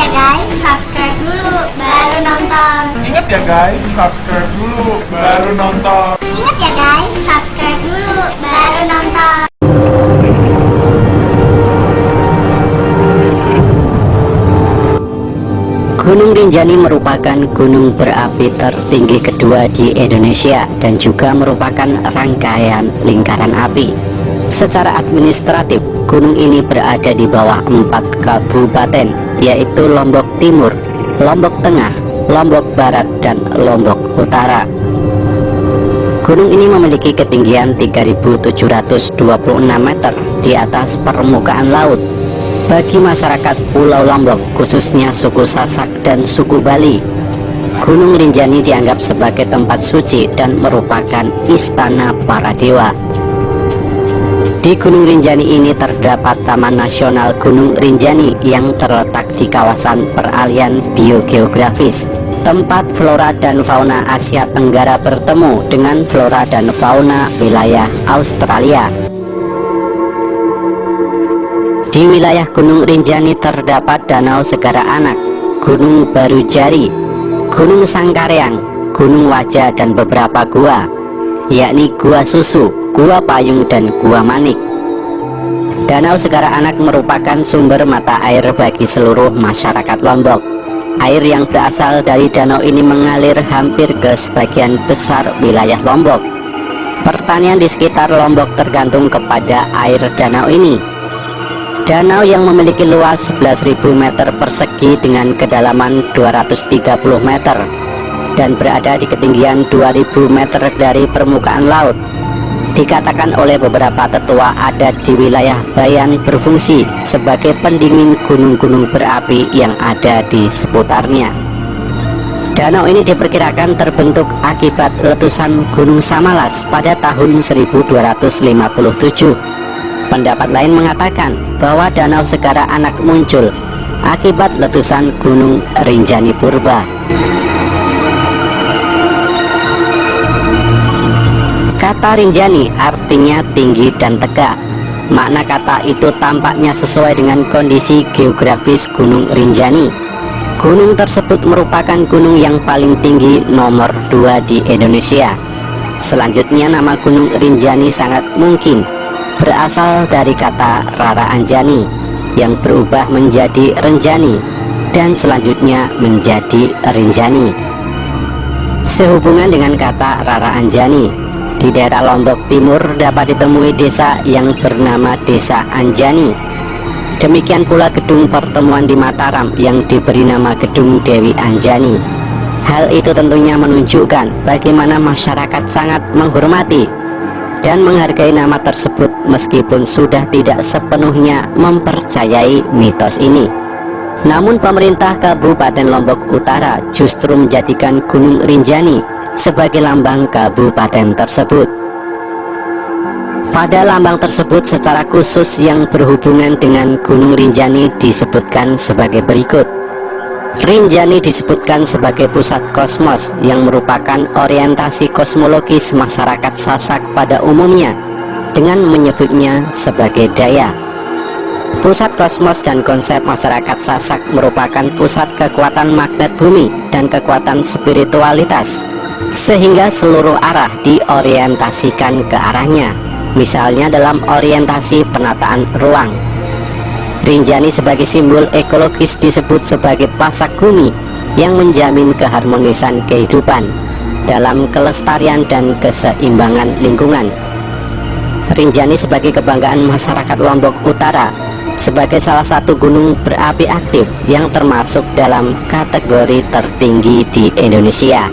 ya guys, subscribe dulu baru nonton. Ingat ya guys, subscribe dulu baru nonton. Ingat ya guys, subscribe dulu baru nonton. Gunung Rinjani merupakan gunung berapi tertinggi kedua di Indonesia dan juga merupakan rangkaian lingkaran api. Secara administratif, gunung ini berada di bawah 4 kabupaten, yaitu Lombok Timur, Lombok Tengah, Lombok Barat, dan Lombok Utara. Gunung ini memiliki ketinggian 3.726 meter di atas permukaan laut. Bagi masyarakat Pulau Lombok, khususnya suku Sasak dan suku Bali, Gunung Rinjani dianggap sebagai tempat suci dan merupakan istana para dewa. Di Gunung Rinjani ini terdapat Taman Nasional Gunung Rinjani yang terletak di kawasan peralihan biogeografis, tempat flora dan fauna Asia Tenggara bertemu dengan flora dan fauna wilayah Australia. Di wilayah Gunung Rinjani terdapat Danau Segara Anak, Gunung Barujari, Gunung Sangkareang, Gunung Wajah, dan beberapa gua, yakni Gua Susu, Gua Payung, dan Gua Manik. Danau Segara Anak merupakan sumber mata air bagi seluruh masyarakat Lombok. Air yang berasal dari danau ini mengalir hampir ke sebagian besar wilayah Lombok. Pertanian di sekitar Lombok tergantung kepada air danau ini. Danau yang memiliki luas 11.000 meter persegi dengan kedalaman 230 meter dan berada di ketinggian 2.000 meter dari permukaan laut. Dikatakan oleh beberapa tetua adat di wilayah Bayan berfungsi sebagai pendingin gunung-gunung berapi yang ada di seputarnya. Danau ini diperkirakan terbentuk akibat letusan Gunung Samalas pada tahun 1257. Pendapat lain mengatakan bahwa Danau Segara Anak muncul akibat letusan Gunung Rinjani Purba. Kata Rinjani artinya tinggi dan tegak. Makna kata itu tampaknya sesuai dengan kondisi geografis Gunung Rinjani. Gunung tersebut merupakan gunung yang paling tinggi nomor 2 di Indonesia. Selanjutnya, nama Gunung Rinjani sangat mungkin berasal dari kata Rara Anjani yang berubah menjadi Renjani dan selanjutnya menjadi Rinjani. Sehubungan dengan kata Rara Anjani, di daerah Lombok Timur dapat ditemui desa yang bernama Desa Anjani. Demikian pula gedung pertemuan di Mataram yang diberi nama Gedung Dewi Anjani. Hal itu tentunya menunjukkan bagaimana masyarakat sangat menghormati dan menghargai nama tersebut meskipun sudah tidak sepenuhnya mempercayai mitos ini. Namun pemerintah Kabupaten Lombok Utara justru menjadikan Gunung Rinjani sebagai lambang kabupaten tersebut. Pada lambang tersebut secara khusus yang berhubungan dengan Gunung Rinjani disebutkan sebagai berikut. Rinjani disebutkan sebagai pusat kosmos yang merupakan orientasi kosmologis masyarakat Sasak pada umumnya dengan menyebutnya sebagai daya. Pusat kosmos dan konsep masyarakat Sasak merupakan pusat kekuatan magnet bumi dan kekuatan spiritualitas, sehingga seluruh arah diorientasikan ke arahnya, misalnya dalam orientasi penataan ruang. Rinjani sebagai simbol ekologis disebut sebagai pasak bumi yang menjamin keharmonisan kehidupan dalam kelestarian dan keseimbangan lingkungan. Rinjani sebagai kebanggaan masyarakat Lombok Utara sebagai salah satu gunung berapi aktif yang termasuk dalam kategori tertinggi di Indonesia.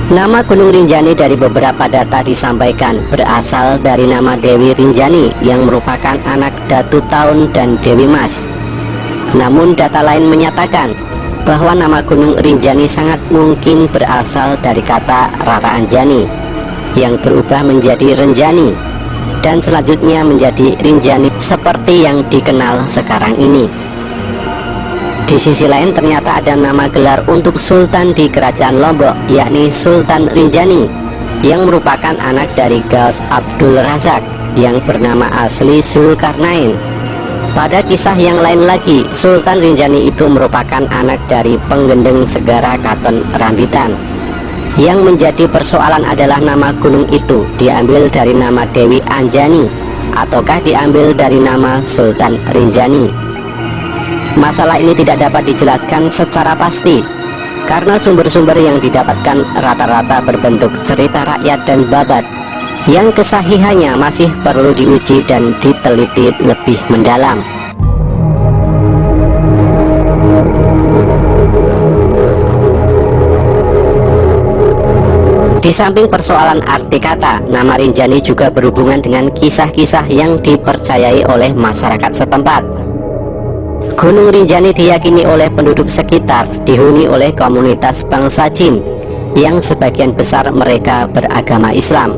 Nama Gunung Rinjani dari beberapa data disampaikan berasal dari nama Dewi Rinjani yang merupakan anak Datu Taun dan Dewi Mas. Namun data lain menyatakan bahwa nama Gunung Rinjani sangat mungkin berasal dari kata Rara Anjani yang berubah menjadi Renjani dan selanjutnya menjadi Rinjani seperti yang dikenal sekarang ini. Di sisi lain ternyata ada nama gelar untuk sultan di kerajaan Lombok, yakni Sultan Rinjani yang merupakan anak dari Gaus Abdul Razak yang bernama asli Zulkarnain. Pada kisah yang lain lagi, Sultan Rinjani itu merupakan anak dari penggendeng Segara Katon Rambitan. Yang menjadi persoalan adalah nama gunung itu diambil dari nama Dewi Anjani ataukah diambil dari nama Sultan Rinjani. Masalah ini tidak dapat dijelaskan secara pasti karena sumber-sumber yang didapatkan rata-rata berbentuk cerita rakyat dan babat yang kesahihannya masih perlu diuji dan diteliti lebih mendalam. Di samping persoalan arti kata, nama Rinjani juga berhubungan dengan kisah-kisah yang dipercayai oleh masyarakat setempat. Gunung Rinjani diyakini oleh penduduk sekitar dihuni oleh komunitas bangsa Jin yang sebagian besar mereka beragama Islam.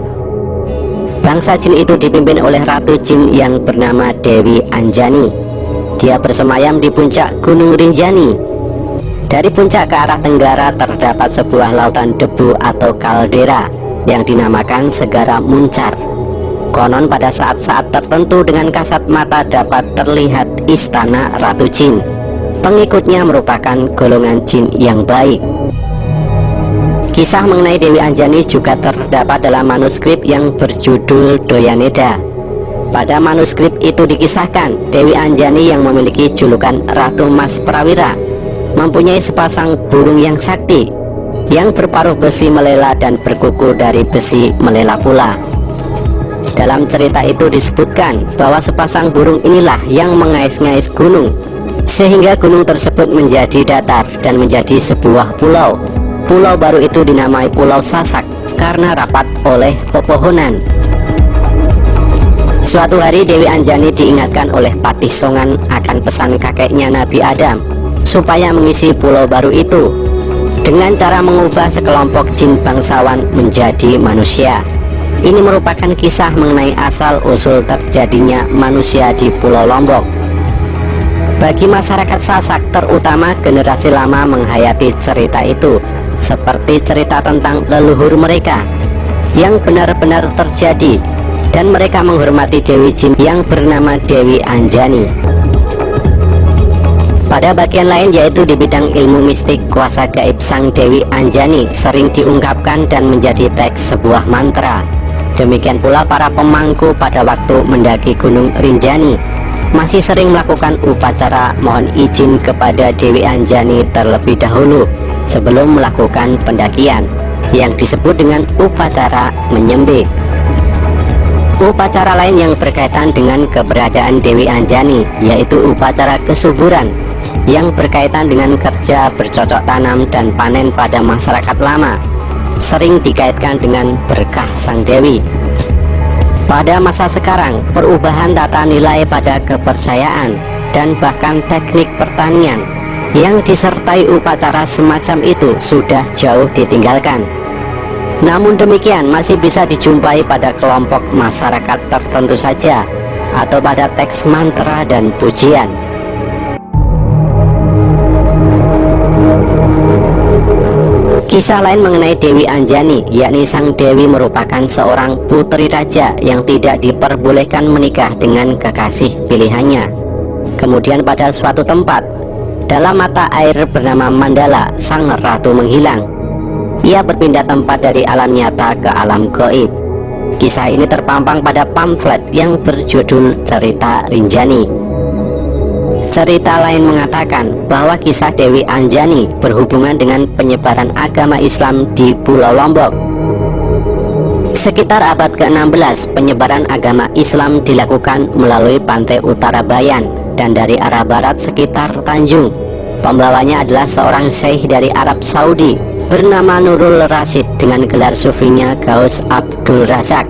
Bangsa Jin itu dipimpin oleh Ratu Jin yang bernama Dewi Anjani. Dia bersemayam di puncak Gunung Rinjani. Dari puncak ke arah tenggara terdapat sebuah lautan debu atau kaldera yang dinamakan Segara Muncar. Konon pada saat-saat tertentu dengan kasat mata dapat terlihat istana Ratu Jin. Pengikutnya merupakan golongan jin yang baik. Kisah mengenai Dewi Anjani juga terdapat dalam manuskrip yang berjudul Doyaneda. Pada manuskrip itu dikisahkan Dewi Anjani yang memiliki julukan Ratu Mas Prawira mempunyai sepasang burung yang sakti yang berparuh besi melela dan berkuku dari besi melela pula. Dalam cerita itu disebutkan bahwa sepasang burung inilah yang mengais-ngais gunung sehingga gunung tersebut menjadi datar dan menjadi sebuah pulau. Pulau baru itu dinamai Pulau Sasak karena rapat oleh pepohonan. Suatu hari Dewi Anjani diingatkan oleh Patih Songan akan pesan kakeknya Nabi Adam supaya mengisi pulau baru itu dengan cara mengubah sekelompok jin bangsawan menjadi manusia. Ini merupakan kisah mengenai asal-usul terjadinya manusia di Pulau Lombok. Bagi masyarakat Sasak, terutama generasi lama menghayati cerita itu seperti cerita tentang leluhur mereka yang benar-benar terjadi, dan mereka menghormati Dewi Jin yang bernama Dewi Anjani. Pada bagian lain, yaitu di bidang ilmu mistik, kuasa gaib sang Dewi Anjani sering diungkapkan dan menjadi teks sebuah mantra. Demikian pula para pemangku pada waktu mendaki Gunung Rinjani masih sering melakukan upacara mohon izin kepada Dewi Anjani terlebih dahulu sebelum melakukan pendakian, yang disebut dengan upacara menyembih. Upacara lain yang berkaitan dengan keberadaan Dewi Anjani yaitu upacara kesuburan yang berkaitan dengan kerja bercocok tanam dan panen pada masyarakat lama, sering dikaitkan dengan berkah sang Dewi. Pada masa sekarang, perubahan tata nilai pada kepercayaan dan bahkan teknik pertanian yang disertai upacara semacam itu sudah jauh ditinggalkan. Namun demikian masih bisa dijumpai pada kelompok masyarakat tertentu saja atau pada teks mantra dan pujian. Kisah lain mengenai Dewi Anjani, yakni sang Dewi merupakan seorang putri raja yang tidak diperbolehkan menikah dengan kekasih pilihannya. Kemudian pada suatu tempat, dalam mata air bernama Mandala, sang ratu menghilang. Ia berpindah tempat dari alam nyata ke alam gaib. Kisah ini terpampang pada pamflet yang berjudul Cerita Rinjani. Cerita lain mengatakan bahwa kisah Dewi Anjani berhubungan dengan penyebaran agama Islam di Pulau Lombok. Sekitar abad ke-16, penyebaran agama Islam dilakukan melalui pantai utara Bayan dan dari arah barat sekitar Tanjung. Pembawanya adalah seorang syekh dari Arab Saudi bernama Nurul Rasyid dengan gelar sufinya Gaus Abdul Razak.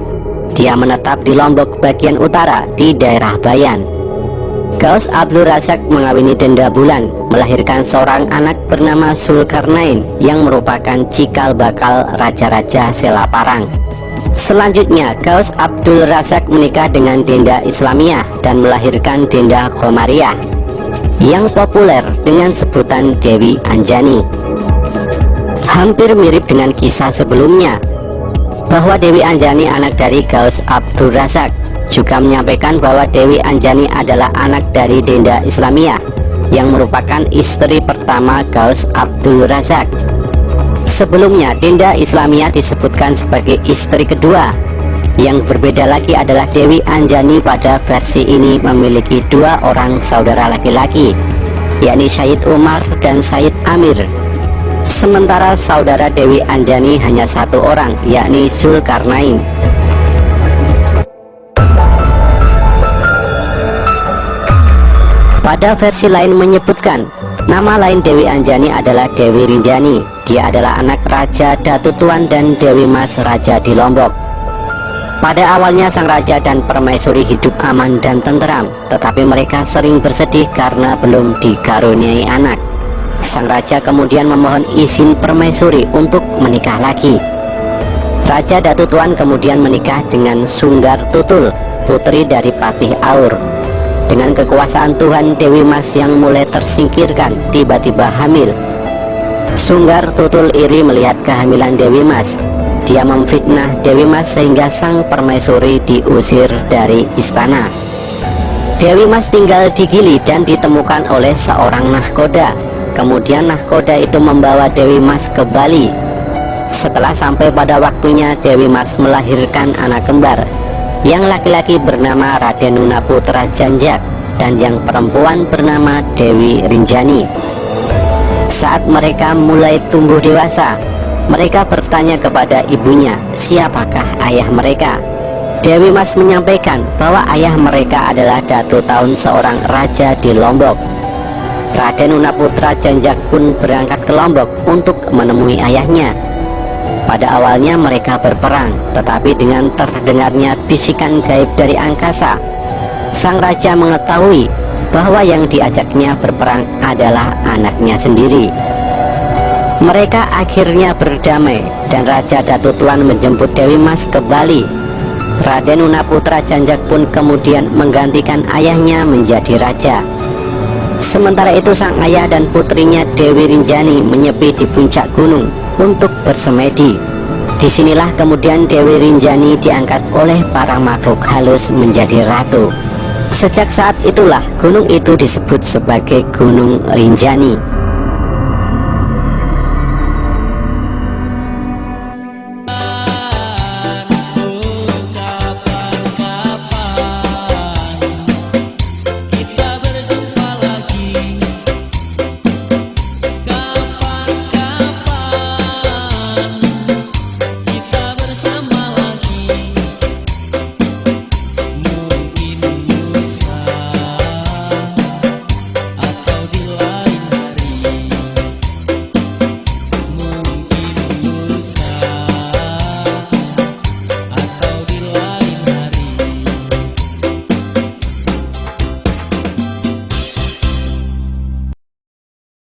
Dia menetap di Lombok bagian utara di daerah Bayan. Gaus Abdul Razak mengawini Denda Bulan, melahirkan seorang anak bernama Zulkarnain yang merupakan cikal bakal raja-raja Selaparang. Selanjutnya, Gaus Abdul Razak menikah dengan Denda Islamiyah dan melahirkan Denda Khomariyah yang populer dengan sebutan Dewi Anjani. Hampir mirip dengan kisah sebelumnya bahwa Dewi Anjani anak dari Gaus Abdul Razak. juga menyampaikan bahwa Dewi Anjani adalah anak dari Denda Islamiyah yang merupakan istri pertama Gaus Abdul Razak. Sebelumnya Denda Islamiyah disebutkan sebagai istri kedua. Yang berbeda lagi adalah Dewi Anjani pada versi ini memiliki 2 orang saudara laki-laki, yakni Sayyid Umar dan Sayyid Amir. Sementara saudara Dewi Anjani hanya 1 orang, yakni Zulkarnain. Pada versi lain menyebutkan nama lain Dewi Anjani adalah Dewi Rinjani. Dia adalah anak Raja Datu Tuan dan Dewi Mas Raja di Lombok. Pada awalnya sang raja dan permaisuri hidup aman dan tenteram, tetapi mereka sering bersedih karena belum dikaruniai anak. Sang raja kemudian memohon izin permaisuri untuk menikah lagi. Raja Datu Tuan kemudian menikah dengan Sunggar Tutul, putri dari Patih Aur. Dengan kekuasaan Tuhan, Dewi Mas yang mulai tersingkirkan tiba-tiba hamil. Sunggar Tutul iri melihat kehamilan Dewi Mas. Dia memfitnah Dewi Mas sehingga sang permaisuri diusir dari istana. Dewi Mas tinggal di Gili dan ditemukan oleh seorang nahkoda. Kemudian nahkoda itu membawa Dewi Mas ke Bali. Setelah sampai pada waktunya, Dewi Mas melahirkan anak kembar. Yang laki-laki bernama Raden Nuna Putra Janjak dan yang perempuan bernama Dewi Rinjani. Saat mereka mulai tumbuh dewasa, mereka bertanya kepada ibunya siapakah ayah mereka. Dewi Mas menyampaikan bahwa ayah mereka adalah Datu Taun, seorang raja di Lombok. Raden Nuna Putra Janjak pun berangkat ke Lombok untuk menemui ayahnya. Pada awalnya mereka berperang, tetapi dengan terdengarnya bisikan gaib dari angkasa, sang raja mengetahui bahwa yang diajaknya berperang adalah anaknya sendiri. Mereka akhirnya berdamai dan Raja Datu Tuan menjemput Dewi Mas ke Bali. Raden Nuna Putra Janjak pun kemudian menggantikan ayahnya menjadi raja. Sementara itu sang ayah dan putrinya Dewi Rinjani menyepi di puncak gunung untuk bersemedi. Disinilah kemudian Dewi Rinjani diangkat oleh para makhluk halus menjadi ratu. Sejak saat itulah gunung itu disebut sebagai Gunung Rinjani.